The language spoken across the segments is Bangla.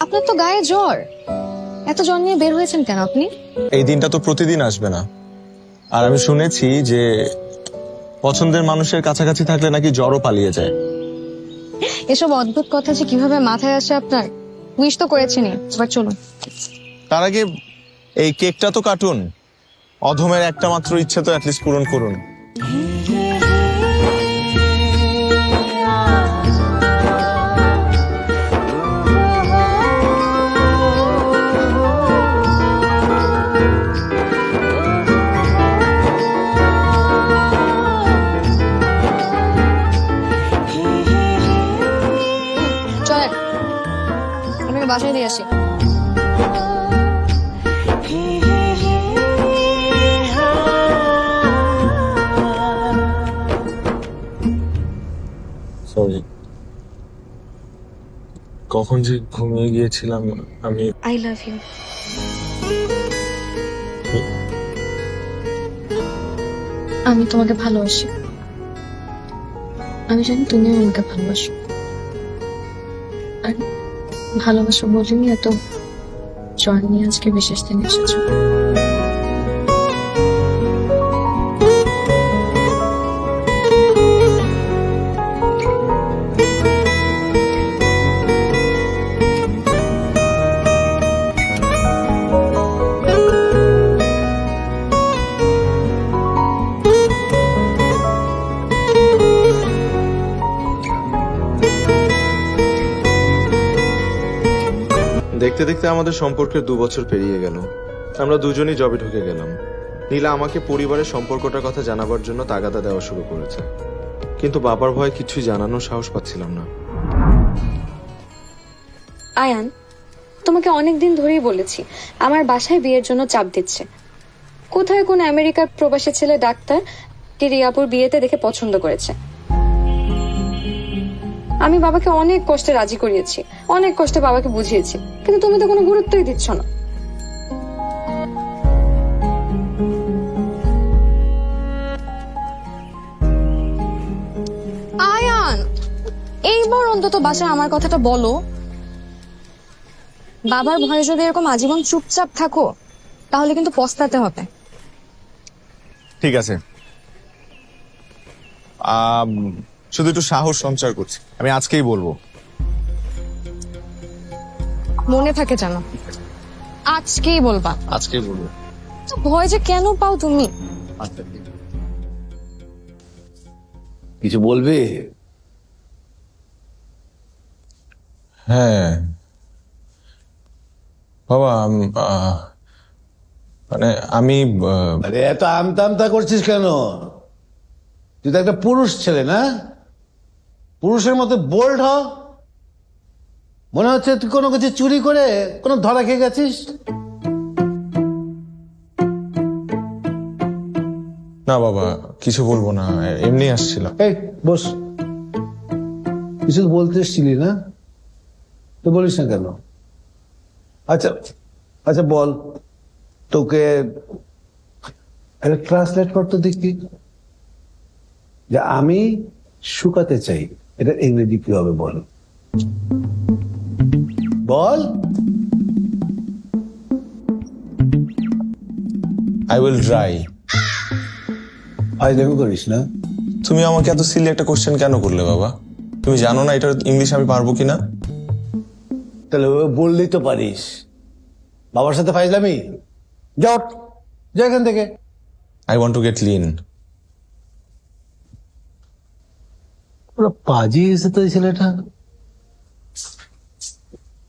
আপনার তো গায়ে জ্বর, এত জ্বর নিয়ে বের হয়েছেন কেন আপনি? এই দিনটা তো প্রতিদিন আসবে না। আর আমি শুনেছি যে পছন্দের মানুষের কাছাকাছি থাকলে নাকি জ্বরও পালিয়ে যায়। এসব অদ্ভুত কথা যে কিভাবে মাথায় আসে আপনার। উইশ তো করেছেনই, এবার চলুন। তার আগে এই কেকটা তো কাটুন, অধমের একটা মাত্র ইচ্ছে তো অ্যাটলিস্ট পূরণ করুন। চলেন, আপনাকে বাসায় দিয়ে আসি। সরি, কখন যে ঘুমিয়ে গিয়েছিলাম আমি। I love you. আমি তোমাকে ভালোবাসি, আমি জানি তুমিও আমাকে ভালোবাসো। আর ভালোবাসো বলেই এত জ্বর নিয়ে আজকে বিশেষ দিন এসেছো। দেখতে দেখতে আমাদের সম্পর্কের 2 বছর পেরিয়ে গেল। আমরা দুজনেই জবে ঢুকে গেলাম। নীলা আমাকে পরিবারের সম্পর্কটার কথা জানাবার জন্য তাগাদা দেওয়া শুরু করেছে, কিন্তু বাবার ভয়ে কিছুই জানানোর সাহস পাচ্ছিলাম না। আয়ান, তোমাকে অনেকদিন ধরেই বলেছি আমার বাসায় বিয়ের জন্য চাপ দিচ্ছে। কোথায় কোন আমেরিকার প্রবাসী ছেলে ডাক্তার কি রিয়াপুর বিয়েতে দেখে পছন্দ করেছে। আমি বাবাকে অনেক কষ্টে রাজি করিয়েছি, অনেক কষ্টে বাবাকে বুঝিয়েছি, কিন্তু তুমি তো কোনো গুরুত্বই দিচ্ছ না। আয়ান, এইবার অন্তত বাসায় আমার কথাটা বলো। বাবার ভয়ে যদি এরকম আজীবন চুপচাপ থাকো তাহলে কিন্তু পস্তাতে হবে। ঠিক আছে, শুধু একটু সাহস সঞ্চার করছি, আমি আজকেই বলবো। মনে থাকে যেন আজকেই বলবা। আজকেই বলবো। তো ভয় যে কেন পাও তুমি? কিছু বলবে? হ্যাঁ বাবা, মানে আমি আরে এত আমতা আমতা করছিস কেন? তুই তো একটা পুরুষ ছেলে, না? পুরুষের মতো বোল্ড হ। মনে হচ্ছে তুই কোনো কিছু চুরি করে কোনো ধরা খেয়ে গেছিস। না বাবা, কিছু বলবো না, এমনি আসছিলাম। এই বস, কিছু বলতে এসছিলি না? তো বলিস না কেন? আচ্ছা আচ্ছা বল, তোকে একটা ট্রান্সলেট করতে দেখি যে আমি শুকাতে চাই, এটা ইংরেজি কি হবে বল? বল। I will try. ফাইজলামি করিস না। তুমি আমাকে এত সিলি একটা কোশ্চেন কেন করলে বাবা? তুমি জানো না এটার ইংলিশ আমি পারবো কিনা? তাহলে বললেই তো পারিস। বাবার সাথে ফাইজলামি? জট যা এখান থেকে। I want to get lean. পুরো পাজি এসে তো এই ছেলেটা।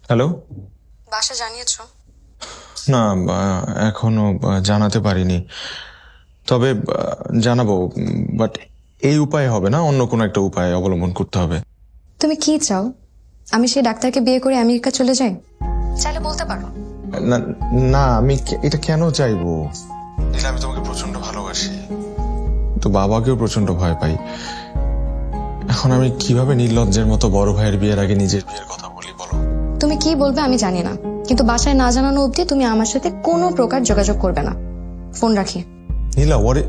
হ্যালো। বাসা জানিয়েছো? না, এখনো জানাতে পারিনি, তবে জানাবো। বাট এই উপায় হবে না, অন্য কোনো একটা উপায় অবলম্বন করতে হবে। তুমি কি চাও? আমি সেই ডাক্তারকে বিয়ে করে আমেরিকা চলে যাই? চাইলে বলতে পারো। না না, আমি এটা কেন চাইবো? আমি তোমাকে প্রচন্ড ভালোবাসি, তো বাবাকেও প্রচন্ড ভয় পাই। এখন আমি কিভাবে নির্লজ্জের মতো বড় ভাইয়ের বিয়ের আগে নিজের বিয়ের কথা বলি বলো? তুমি কি বলবে আমি জানি না, কিন্তু বাসায় না জানানো অবধি তুমি আমার সাথে কোনো প্রকার যোগাযোগ করবে না। ফোন রাখি। নীলা, ওরে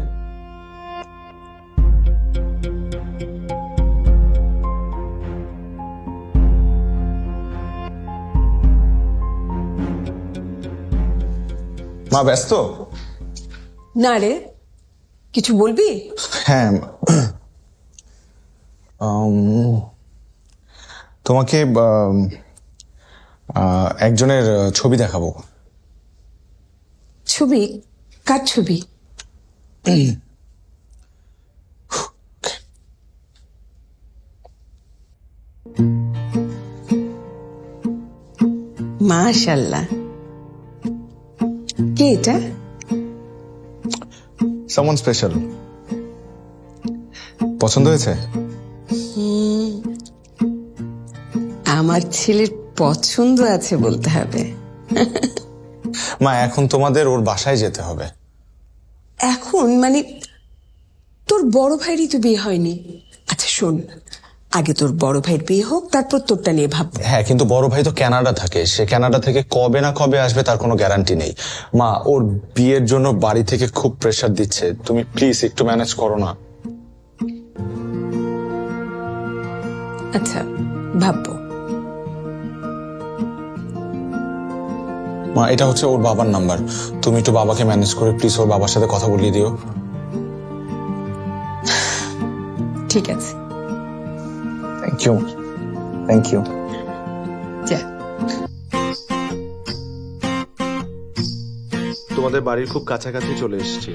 মা ব্যস্ত? না রে, কিছু বলবি? হ্যাঁ, তোমাকে একজনের ছবি দেখাবো। ছবি? কার ছবি? মাশাআল্লাহ, কে এটা? Someone special. পছন্দ হয়েছে? আমার ছেলের পছন্দ আছে বলতে হবে। মা, এখন তোমাদের ওর বাসায় যেতে হবে। এখন মানে তোর বড় ভাইয়েরই তো বিয়ে হয়নি। আচ্ছা শোন, আগে তোর বড় ভাইয়ের বিয়ে হোক, তারপর তোরটা নিয়ে ভাববো। হ্যাঁ, কিন্তু বড় ভাই তো কানাডা থাকে, সে কানাডা থেকে কবে না কবে আসবে তার কোনো গ্যারান্টি নেই। মা, ওর বিয়ের জন্য বাড়ি থেকে খুব প্রেসার দিচ্ছে, তুমি প্লিজ একটু ম্যানেজ করো না। আচ্ছা ভাববো। মা, এটা হচ্ছে ওর বাবার নাম্বার, তুমি একটু বাবাকে ম্যানেজ করে প্লিজ ওর বাবার সাথে কথা বলিয়ে দিও। ঠিক আছে, থ্যাংক ইউ, থ্যাংক ইউ। যা। তোমাদের বাড়ির খুব কাছাকাছি চলে এসেছি।